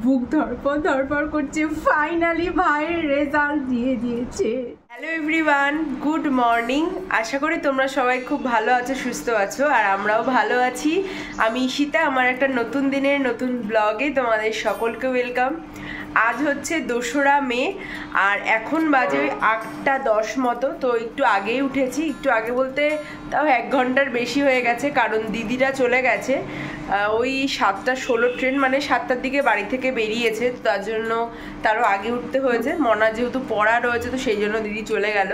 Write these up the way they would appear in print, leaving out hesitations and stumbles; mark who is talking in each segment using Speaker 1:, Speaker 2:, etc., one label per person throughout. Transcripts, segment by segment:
Speaker 1: বুক ধড়ফড় ধড়ফড় করছে, ফাইনালি ভাইয়ের রেজাল্ট দিয়ে দিয়েছে। Hello everyone, good morning. আশা করি তোমরা সবাই খুব ভালো আছো, সুস্থ আছো, আর আমরাও ভালো আছি। আমি ঈশিতা, আমার একটা নতুন দিনের নতুন ব্লগে তোমাদের সকলকে ওয়েলকাম। আজ হচ্ছে 2রা মে আর এখন বাজে 8টা 10 মতো। তো একটু আগেই উঠেছি, একটু আগে বলতে তাও 1 ঘন্টার বেশি হয়ে গেছে, কারণ দিদিরা চলে গেছে ওই 7টা 16 ট্রেন, মানে 7টার দিকে বাড়ি থেকে বেরিয়েছে, তার জন্য তারও আগে উঠতে হয়েছে। মনা যেহেতু পড়া রয়েছে তো সেই জন্য দিদি চলে গেল।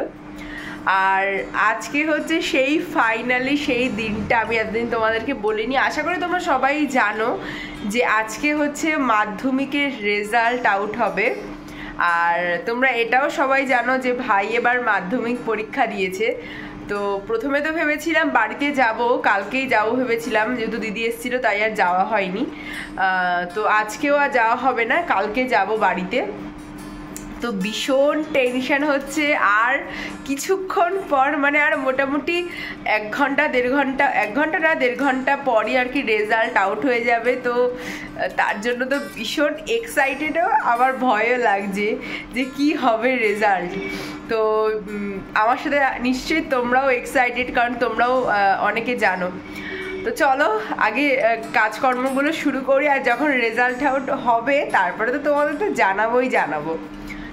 Speaker 1: আর আজকে হচ্ছে সেই ফাইনালি সেই দিনটা, আমি এতদিন তোমাদেরকে বলিনি, আশা করি তোমরা সবাই জানো যে আজকে হচ্ছে মাধ্যমিকের রেজাল্ট আউট হবে। আর তোমরা এটাও সবাই জানো যে ভাই এবার মাধ্যমিক পরীক্ষা দিয়েছে। তো প্রথমে তো ভেবেছিলাম বাড়িতে যাব, কালকেই যাব ভেবেছিলাম, যেহেতু দিদি এসেছিলো তাই আর যাওয়া হয়নি। তো আজকেও আর যাওয়া হবে না, কালকে যাব বাড়িতে। তো ভীষণ টেনশন হচ্ছে। আর কিছুক্ষণ পর, মানে আর মোটামুটি 1 ঘন্টা 1.5 ঘন্টা পরই আর কি রেজাল্ট আউট হয়ে যাবে। তো তার জন্য তো ভীষণ এক্সাইটেডও, আবার ভয়ও লাগছে যে কি হবে রেজাল্ট। তো আমার সাথে নিশ্চয়ই তোমরাও এক্সাইটেড, কারণ তোমরাও অনেকে জানো। তো চলো আগে কাজকর্মগুলো শুরু করি, আর যখন রেজাল্ট আউট হবে তারপরে তো তোমাদের তো জানাবো।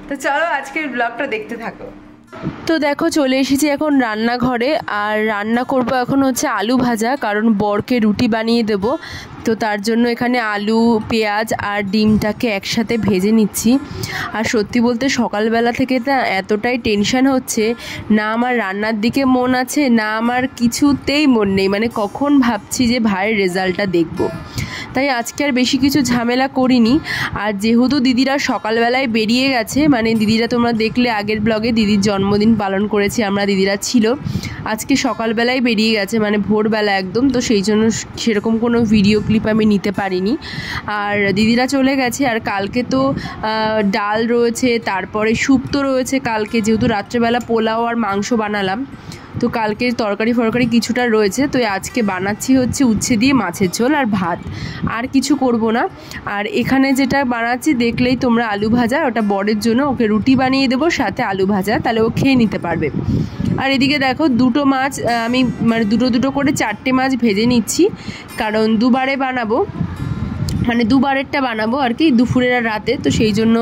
Speaker 1: তো চলো আজকের ব্লগটা দেখতে থাকো। তো দেখো চলে এসেছি এখন রান্নাঘরে, আর রান্না করব এখন হচ্ছে আলু ভাজা, কারণ বরকে রুটি বানিয়ে দেব। তো তার জন্য এখানে আলু, পেঁয়াজ আর ডিমটাকে একসাথে ভেজে নিচ্ছি। আর সত্যি বলতে সকালবেলা থেকে না এতটাই টেনশন হচ্ছে, না আমার রান্নার দিকে মন আছে, না আমার কিছুতেই মন নেই, মানে কখন ভাবছি যে ভাইয়ের রেজাল্টটা দেখব। তাই আজকে আর বেশি কিছু ঝামেলা করিনি। আর যেহেতু দিদিরা সকালবেলায় বেরিয়ে গেছে, মানে দিদিরা তোমরা দেখলে আগের ব্লগে দিদির জন্মদিন পালন করেছি আমরা, দিদিরা ছিল, আজকে সকালবেলায় বেরিয়ে গেছে, মানে ভোরবেলা একদম। তো সেই জন্য সেরকম কোনো ভিডিও ক্লিপ আমি নিতে পারিনি। আর দিদিরা চলে গেছে। আর কালকে তো ডাল রয়েছে, তারপরে শুক্তো রয়েছে কালকে, যেহেতু রাত্রেবেলা পোলাও আর মাংস বানালাম, তো কালকে তরকারি ফরকারি কিছুটা রয়েছে। তো আজকে বানাচ্ছি হচ্ছে উচ্ছে দিয়ে মাছের ঝোল আর ভাত, আর কিছু করব না। আর এখানে যেটা বানাচ্ছি দেখলেই তোমরা, আলু ভাজা, ওটা বরের জন্য, ওকে রুটি বানিয়ে দেবো সাথে আলু ভাজা, তাহলে ও খেয়ে নিতে পারবে। আর এদিকে দেখো 2টো মাছ আমি, মানে দুটো করে 4টে মাছ ভেজে নিচ্ছি, কারণ দুবারে বানাবো, মানে দুবারেরটা বানাবো আর কি, দুপুরের আর রাতে। তো সেই জন্য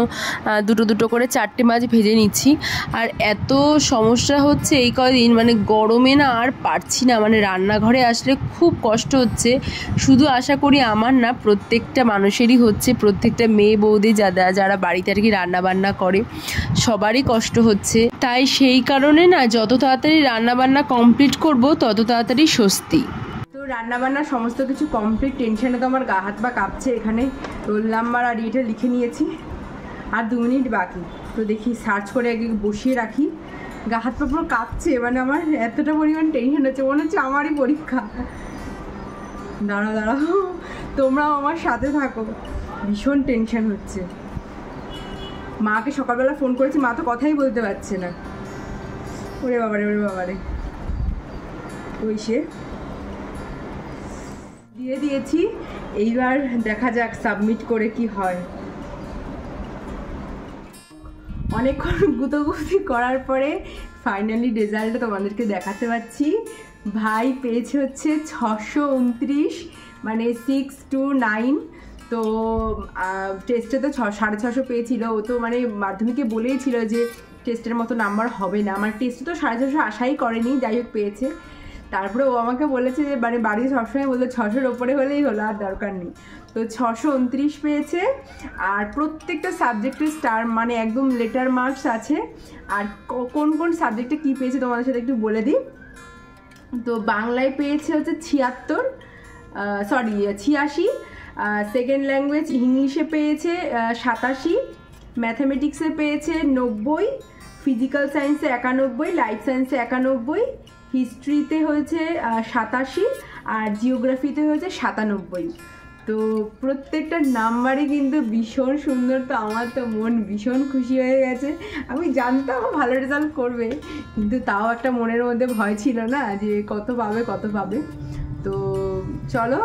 Speaker 1: দুটো করে 4টে মাছ ভেজে নিচ্ছি। আর এত সমস্যা হচ্ছে এই কদিন, মানে গরমে না আর পারছি না, মানে রান্নাঘরে আসলে খুব কষ্ট হচ্ছে। শুধু আশা করি আমার না, প্রত্যেকটা মানুষেরই হচ্ছে, প্রত্যেকটা মেয়ে বৌদি যারা বাড়িতে আর কি রান্নাবান্না করে সবারই কষ্ট হচ্ছে। তাই সেই কারণে না যত তাড়াতাড়ি রান্নাবান্না কমপ্লিট করব তত তাড়াতাড়ি স্বস্তি। তো রান্নাবান্না সমস্ত কিছু কমপ্লিট, টেনশনে তো আমার গা হাত পা কাঁপছে। এখানে রোল নাম্বার আর এটা লিখে নিয়েছি, আর 2 মিনিট বাকি। তো দেখি সার্চ করে আগে বসিয়ে রাখি, গা হাত পা পুরো কাঁপছে, মানে আমার এতটা পরিমাণ টেনশন হচ্ছে, মনে হচ্ছে আমারই পরীক্ষা। দাঁড়াও তোমরাও আমার সাথে থাকো, ভীষণ টেনশন হচ্ছে। মাকে সকালবেলা ফোন করেছি, মা তো কথাই বলতে পারছে না। ওরে বাবারে ওই সে দিয়ে দিয়েছি, এইবার দেখা যাক সাবমিট করে কি হয়। অনেকক্ষণ গুতোগুতি করার পরে ফাইনালি রেজাল্টটা তোমাদেরকে দেখাতে পারছি। ভাই পেয়েছে হচ্ছে 629, মানে 6 to 9। তো টেস্টে তো 650 পেয়েছিল। ও তো মানে মাধ্যমিকে বলেই ছিল যে টেস্টের মতো নাম্বার হবে না। আমার টেস্টে তো 650 আশাই করেনি, যাই হোক পেয়েছে। তারপরে ও আমাকে বলেছে যে মানে বাড়িতে সবসময় বললো 600-র ওপরে হলেই হলো, আর দরকার নেই। তো 629 পেয়েছে। আর প্রত্যেকটা সাবজেক্টের স্টার, মানে একদম লেটার মার্কস আছে। আর কোন সাবজেক্টে কী পেয়েছে তোমাদের সাথে একটু বলে দিই। তো বাংলায় পেয়েছে হচ্ছে 86, সেকেন্ড ল্যাঙ্গুয়েজ ইংলিশে পেয়েছে 87, ম্যাথামেটিক্সে পেয়েছে 90, ফিজিক্যাল সায়েন্সে 91, লাইফ সায়েন্সে 91, হিস্ট্রিতে হয়েছে 87, আর জিওগ্রাফিতে হয়েছে 97। তো প্রত্যেকটা নাম্বারই কিন্তু ভীষণ সুন্দর। তো আমার তো মন ভীষণ খুশি হয়ে গেছে। আমি জানতাম ভালো রেজাল্ট করবে, কিন্তু তাও একটা মনের মধ্যে ভয় ছিল না যে কত পাবে। তো তো চলো,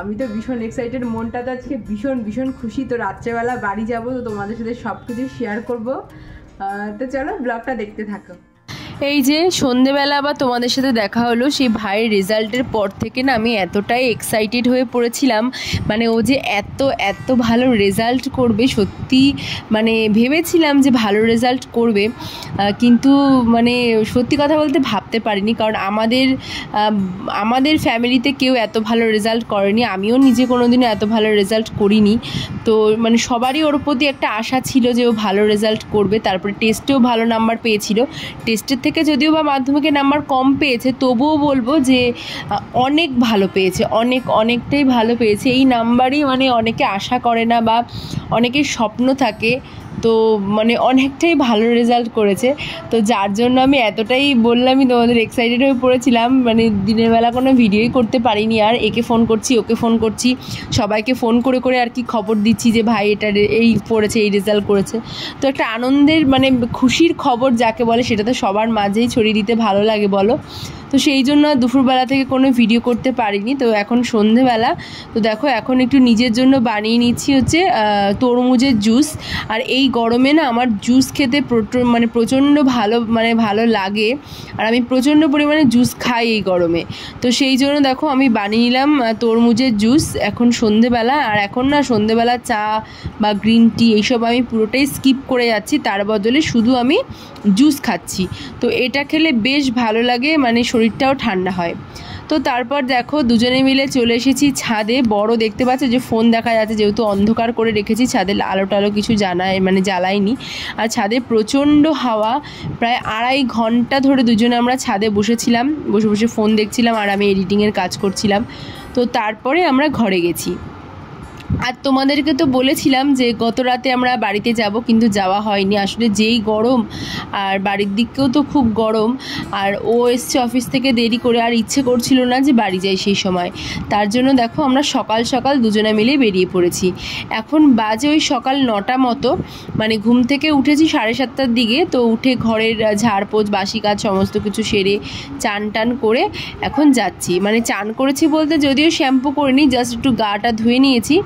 Speaker 1: আমি তো ভীষণ এক্সাইটেড, মনটা তো আজকে ভীষণ ভীষণ খুশি। তো রাত্রেবেলা বাড়ি যাব, তো তোমাদের সাথে সব কিছু শেয়ার করবো। তো চলো ব্লগটা দেখতে থাকো। এই যে সন্ধেবেলা আবার তোমাদের সাথে দেখা হলো। সেই ভাইয়ের রেজাল্টের পর থেকে না আমি এতটাই এক্সাইটেড হয়ে পড়েছিলাম, মানে ও যে এত ভালো রেজাল্ট করবে, সত্যি মানে ভেবেছিলাম যে ভালো রেজাল্ট করবে, কিন্তু মানে সত্যি কথা বলতে ভাবতে পারিনি। কারণ আমাদের ফ্যামিলিতে কেউ এত ভালো রেজাল্ট করেনি, আমিও নিজে কোনোদিনও এত ভালো রেজাল্ট করিনি। তো মানে সবারই ওর প্রতি একটা আশা ছিল যে ও ভালো রেজাল্ট করবে। তারপরে টেস্টেও ভালো নাম্বার পেয়েছিল। টেস্টের থেকে যদিও বা মাধ্যমিকে নাম্বার কম পেয়েছে, তবুও বলবো যে অনেক ভালো পেয়েছে, অনেকটাই ভালো পেয়েছে। এই নাম্বারই মানে অনেকে আশা করে না বা অনেকের স্বপ্ন থাকে, তো মানে অনেকটাই ভালো রেজাল্ট করেছে। তো যার জন্য আমি এতটাই বললামই তোমাদের এক্সাইটেড হয়ে পড়েছিলাম, মানে দিনের বেলা কোনো ভিডিওই করতে পারিনি। আর একে ফোন করছি, ওকে ফোন করছি, সবাইকে ফোন করে করে আর কি খবর দিচ্ছি যে ভাই এটা এই পড়েছে, এই রেজাল্ট করেছে। তো একটা আনন্দের মানে খুশির খবর যাকে বলে, সেটা তো সবার মাঝেই ছড়িয়ে দিতে ভালো লাগে বলো। তো সেই জন্য দুপুরবেলা থেকে কোনো ভিডিও করতে পারিনি। তো এখন সন্ধেবেলা, তো দেখো এখন একটু নিজের জন্য বানিয়ে নিচ্ছি হচ্ছে তরমুজের জুস। আর এই গরমে না আমার জুস খেতে মানে প্রচণ্ড ভালো লাগে, আর আমি প্রচণ্ড পরিমাণে জুস খাই এই গরমে। তো সেই জন্য দেখো আমি বানিয়ে নিলাম তরমুজের জুস এখন সন্ধেবেলা। আর এখন না সন্ধেবেলা চা বা গ্রিন টি এইসব আমি পুরোটাই স্কিপ করে যাচ্ছি, তার বদলে শুধু আমি জুস খাচ্ছি। তো এটা খেলে বেশ ভালো লাগে, মানে শরীরটাও ঠান্ডা হয়। তো তারপর দেখো দুজনে মিলে চলে এসেছি ছাদে। বড় দেখতে পাচ্ছে যে ফোন দেখা যাচ্ছে, যেহেতু অন্ধকার করে রেখেছি, ছাদের আলো টালো কিছু জ্বালাইনি। আর ছাদে প্রচণ্ড হাওয়া, প্রায় 2.5 ঘন্টা ধরে দুজনে আমরা ছাদে বসেছিলাম, বসে ফোন দেখছিলাম আর আমি এডিটিংয়ের কাজ করছিলাম। তো তারপরে আমরা ঘরে গেছি। আর তোমাদেরকে তো বলেছিলাম যে গত রাতে আমরা বাড়িতে যাব, কিন্তু যাওয়া হয়নি। আসলে যেই গরম, আর বাড়ির দিকেও তো খুব গরম, আর ও এসছে অফিস থেকে দেরি করে, আর ইচ্ছে করছিল না যে বাড়ি যাই সেই সময়। তার জন্য দেখো আমরা সকাল সকাল দুজনে মিলে বেরিয়ে পড়েছি। এখন বাজে ওই সকাল 9টা মতো, মানে ঘুম থেকে উঠেছি 7:30টার দিকে। তো উঠে ঘরের ঝাড়পোছ বাসি কাজ সমস্ত কিছু সেরে চান টান করে এখন যাচ্ছি। মানে চান করেছি বলতে যদিও শ্যাম্পু করিনি, জাস্ট একটু গাটা ধুয়ে নিয়েছি।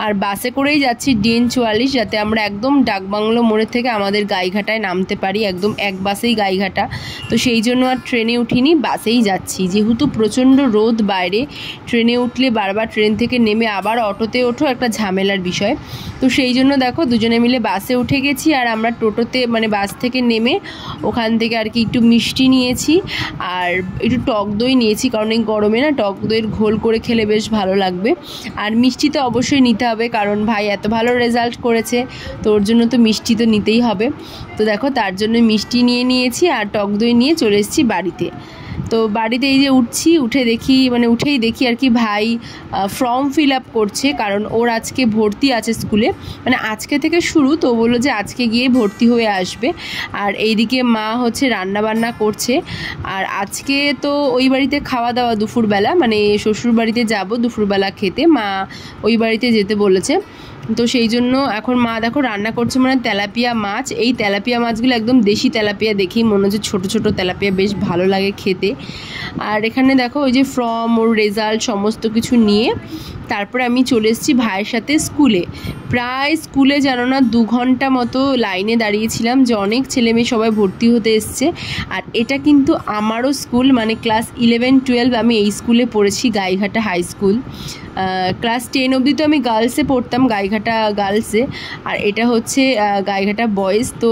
Speaker 1: আর বাসে করেই যাচ্ছি DN 44, যাতে আমরা একদম ডাকবাংলো মোড়ের থেকে আমাদের গাইঘাটায় নামতে পারি, একদম এক বাসেই গাইঘাটা। তো সেই জন্য আর ট্রেনে উঠিনি, বাসেই যাচ্ছি। যেহেতু প্রচণ্ড রোদ বাইরে, ট্রেনে উঠলে বারবার ট্রেন থেকে নেমে আবার অটোতে ওঠো, একটা ঝামেলার বিষয়। তো সেই জন্য দেখো দুজনে মিলে বাসে উঠে গেছি। আর আমরা টোটোতে মানে বাস থেকে নেমে ওখান থেকে আর কি একটু মিষ্টি নিয়েছি আর একটু টক দই নিয়েছি, কারণ এই গরমে না টক দইয়ের ঘোল করে খেলে বেশ ভালো লাগবে। আর মিষ্টি তো অবশ্যই নিতে হবে, কারণ ভাই এত ভালো রেজাল্ট করেছে, তো ওর জন্য তো মিষ্টি তো নিতেই হবে। তো দেখো তার জন্য মিষ্টি নিয়েছি আর টক দই নিয়ে চলে এসেছি বাড়িতে। তো বাড়িতে এই যে উঠেই দেখি আর কি ভাই ফর্ম ফিল আপ করছে, কারণ ওর আজকে ভর্তি আছে স্কুলে, মানে আজকে থেকে শুরু। তো বললো যে আজকে গিয়ে ভর্তি হয়ে আসবে। আর এইদিকে মা হচ্ছে রান্না বান্না করছে। আর আজকে তো ওই বাড়িতে খাওয়া দাওয়া দুপুরবেলা, মানে শ্বশুর বাড়িতে যাব দুপুরবেলা খেতে, মা ওই বাড়িতে যেতে বলেছে। তো সেই জন্য এখন মা দেখো রান্না করছে মানে তেলাপিয়া মাছ। এই তেলাপিয়া মাছগুলো একদম দেশি তেলাপিয়া, দেখেই মনে হচ্ছে ছোটো ছোটো তেলাপিয়া, বেশ ভালো লাগে খেতে। আর এখানে দেখো ওই যে ফর্ম, ওর রেজাল্ট সমস্ত কিছু নিয়ে তারপরে আমি চলে এসেছি ভাইয়ের সাথে স্কুলে। প্রায় স্কুলে জানো না 2 ঘন্টা মতো লাইনে দাঁড়িয়েছিলাম, যে অনেক ছেলেমেয়ে সবাই ভর্তি হতে এসছে। আর এটা কিন্তু আমারও স্কুল, মানে ক্লাস 11-12 আমি এই স্কুলে পড়েছি, গাইঘাটা হাই স্কুল। ক্লাস 10 অবধি তো আমি গার্লসে পড়তাম, গাইঘাটা গার্লসে। আর এটা হচ্ছে গাইঘাটা বয়েজ। তো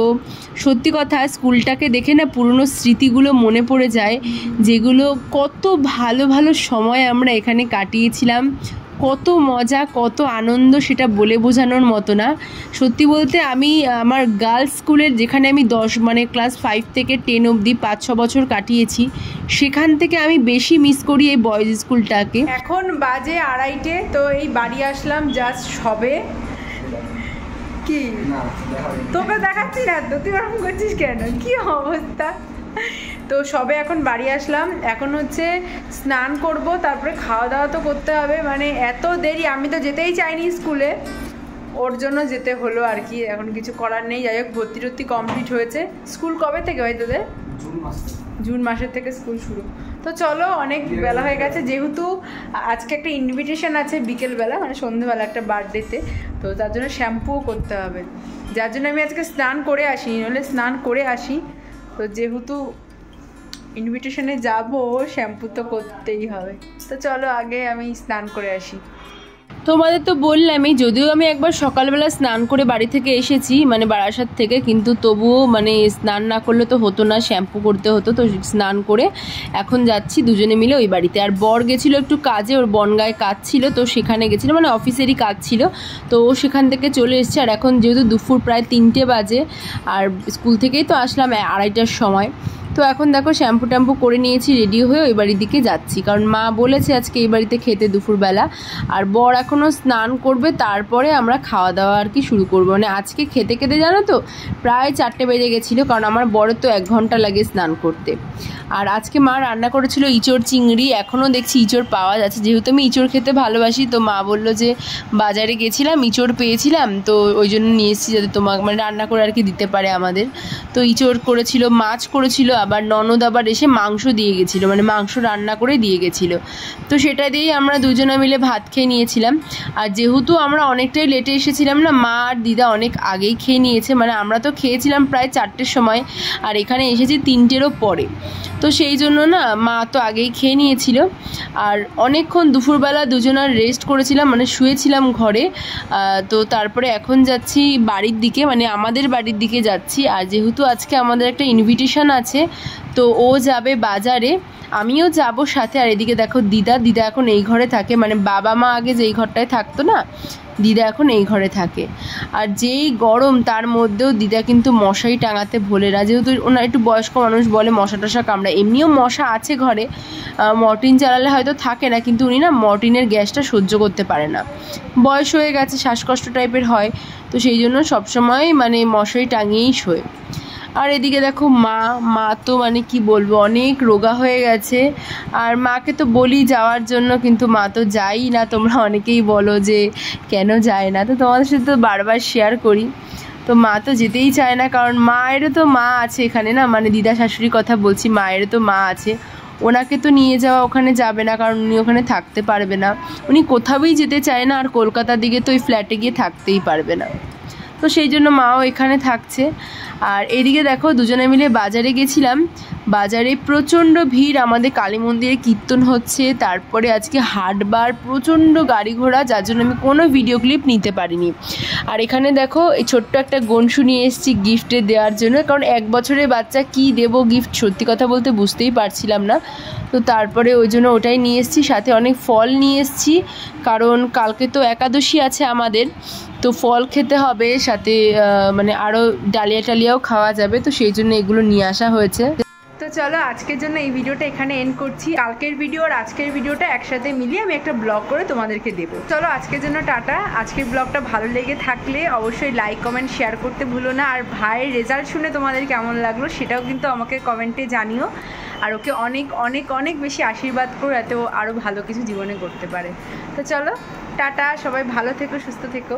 Speaker 1: সত্যি কথা স্কুলটাকে দেখে না পুরনো স্মৃতিগুলো মনে পড়ে যায়, যেগুলো কত ভালো ভালো সময় আমরা এখানে কাটিয়েছিলাম, কত মজা কত আনন্দ, সেটা বলে বোঝানোর মতো না। সত্যি বলতে আমি আমার গার্লস স্কুলের, যেখানে আমি মানে ক্লাস 5 থেকে 10 অবধি 5-6 বছর কাটিয়েছি, সেখান থেকে আমি বেশি মিস করি এই বয়েজ স্কুলটাকে। এখন বাজে 2:30, তো এই বাড়ি আসলাম জাস্ট সবে। কি তোকে দেখাচ্ছি না তো, তুই ওরকম করছিস কেন, কি অবস্থা? তো সবে এখন বাড়ি আসলাম, এখন হচ্ছে স্নান করব, তারপরে খাওয়া দাওয়া তো করতে হবে। মানে এত দেরি, আমি তো যেতেই চাইনি স্কুলে, ওর জন্য যেতে হলো আর কি, এখন কিছু করার নেই। যাই হোক ভর্তি কমপ্লিট হয়েছে। স্কুল কবে থেকে হয় তোদের? জুন মাসের থেকে স্কুল শুরু।
Speaker 2: তো চলো, অনেক বেলা হয়ে গেছে, যেহেতু আজকে একটা ইনভিটেশন আছে বিকেলবেলা, মানে সন্ধ্যেবেলা একটা বার্থডেতে, তো তার জন্য শ্যাম্পুও করতে হবে, যার জন্য আমি আজকে স্নান করে আসি, নাহলে স্নান করে আসি। তো যেহেতু ইনভিটেশনে যাব, শ্যাম্পু তো করতেই হবে। তো চলো আগে আমি স্নান করে আসি।
Speaker 1: তোমাদের তো বললামই, যদিও আমি একবার সকালবেলা স্নান করে বাড়ি থেকে এসেছি, মানে বারাসাত থেকে, কিন্তু তবুও মানে স্নান না করলে তো হতো না, শ্যাম্পু করতে হতো। তো স্নান করে এখন যাচ্ছি দুজনে মিলে ওই বাড়িতে। আর বর গেছিলো একটু কাজে, ওর বনগাঁয় কাজ ছিল, তো সেখানে গেছিলো, মানে অফিসেরই কাজ ছিল, তো ও সেখান থেকে চলে এসছে। আর এখন যেহেতু দুপুর প্রায় 3টে বাজে, আর স্কুল থেকেই তো আসলাম 2:30টার সময়, তো এখন দেখো শ্যাম্পু ট্যাম্পু করে নিয়েছি, রেডি হয়ে ওই বাড়ির দিকে যাচ্ছি, কারণ মা বলেছে আজকে এই বাড়িতে খেতে দুপুরবেলা। আর বর এখনও স্নান করবে, তারপরে আমরা খাওয়া দাওয়া আর কি শুরু করবো। মানে আজকে খেতে খেতে জানো তো প্রায় 4টে বেজে গেছিলো, কারণ আমার বরের তো 1 ঘন্টা লাগে স্নান করতে। আর আজকে মা রান্না করেছিল ইঁচড় চিংড়ি, এখনও দেখছি ইঁচড় পাওয়া যাচ্ছে, যেহেতু আমি ইঁচড় খেতে ভালোবাসি, তো মা বললো যে বাজারে গেছিলাম, ইঁচড় পেয়েছিলাম, তো ওই জন্য নিয়ে এসেছি, যাতে তোমাকে মানে রান্না করে আর কি দিতে পারে আমাদের। তো ইঁচড় করেছিল, মাছ করেছিল, আবার ননদ আবার এসে মাংস দিয়ে গেছিলো, মানে মাংস রান্না করে দিয়ে গেছিলো, তো সেটা দিয়েই আমরা দুজনে মিলে ভাত খেয়ে নিয়েছিলাম। আর যেহেতু আমরা অনেকটাই লেটে এসেছিলাম না, মা আর দিদা অনেক আগেই খেয়ে নিয়েছে, মানে আমরা তো খেয়েছিলাম প্রায় 4টের সময়, আর এখানে এসেছি 3টেরও পরে, তো সেই জন্য না মা তো আগেই খেয়ে নিয়েছিল। আর অনেকক্ষণ দুপুরবেলা দুজনার রেস্ট করেছিলাম, মানে শুয়েছিলাম ঘরে। তো তারপরে এখন যাচ্ছি বাড়ির দিকে, মানে আমাদের বাড়ির দিকে যাচ্ছি। আর যেহেতু আজকে আমাদের একটা ইনভিটেশন আছে, তো ও যাবে বাজারে, আমিও যাব সাথে। আর এদিকে দেখো দিদা এখন এই ঘরে থাকে, মানে বাবা মা আগে যেই ঘরটায় থাকতো না, দিদা এখন এই ঘরে থাকে। আর যেই গরম, তার মধ্যেও দিদা কিন্তু মশারি টাঙাতে ভোলে না, যেহেতু ওনার একটু বয়স্ক মানুষ, বলে মশা টশা কামড়ায়। এমনিও মশা আছে ঘরে, মর্টিন চালালে হয়তো থাকে না, কিন্তু উনি না মর্টিনের গ্যাসটা সহ্য করতে পারে না, বয়স হয়ে গেছে, শ্বাসকষ্ট টাইপের হয়, তো সেই জন্য সবসময় মানে মশারি টাঙিয়েই শোয়। আর এদিকে দেখো মা তো মানে কি বলবো, অনেক রোগা হয়ে গেছে। আর মাকে তো বলি যাওয়ার জন্য, কিন্তু মা তো যাই না। তোমরা অনেকেই বলো যে কেন যায় না, তো তোমাদের সাথে তো বারবার শেয়ার করি। তো মা তো যেতেই চায় না, কারণ মায়েরও তো মা আছে এখানে না, মানে দিদা শাশুড়ির কথা বলছি, মায়েরও তো মা আছে, ওনাকে তো নিয়ে যাওয়া ওখানে যাবে না, কারণ উনি ওখানে থাকতে পারবে না, উনি কোথাওই যেতে চায় না। আর কলকাতার দিকে তো ওই ফ্ল্যাটে গিয়ে থাকতেই পারবে না, তো সেই জন্য মাও এখানে থাকছে। আর এদিকে দেখো দুজনে মিলে বাজারে গেছিলাম, বাজারে প্রচণ্ড ভিড়, আমাদের কালী মন্দিরে কীর্তন হচ্ছে, তারপরে আজকে হাটবার, প্রচণ্ড গাড়ি ঘোড়া, যার জন্য আমি কোনো ভিডিও ক্লিপ নিতে পারিনি। আর এখানে দেখো এই ছোট্ট একটা গনশু নিয়ে এসেছি গিফটে দেওয়ার জন্য, কারণ 1 বছরের বাচ্চা কি দেবো গিফট, সত্যি কথা বলতে বুঝতেই পারছিলাম না, তো তারপরে ওই জন্য ওটাই নিয়ে এসেছি, সাথে অনেক ফল নিয়ে এসেছি, কারণ কালকে তো একাদশী আছে আমাদের, তো ফল খেতে হবে, সাথে মানে আরও ডালিয়া টালিয়াও খাওয়া যাবে, তো সেই জন্য এগুলো নিয়ে আসা হয়েছে।
Speaker 2: তো চলো আজকের জন্য এই ভিডিওটা এখানে এন্ড করছি, কালকের ভিডিও আর আজকের ভিডিওটা একসাথে মিলিয়ে আমি একটা ব্লগ করে তোমাদেরকে দেবো। চলো আজকের জন্য টাটা। আজকের ব্লগটা ভালো লেগে থাকলে অবশ্যই লাইক কমেন্ট শেয়ার করতে ভুলো না। আর ভাইয়ের রেজাল্ট শুনে তোমাদের কেমন লাগলো সেটাও কিন্তু আমাকে কমেন্টে জানিও। আর ওকে অনেক অনেক অনেক বেশি আশীর্বাদ করো, যাতে ও আরও ভালো কিছু জীবনে করতে পারে। তো চলো টাটা, সবাই ভালো থেকো, সুস্থ থেকো।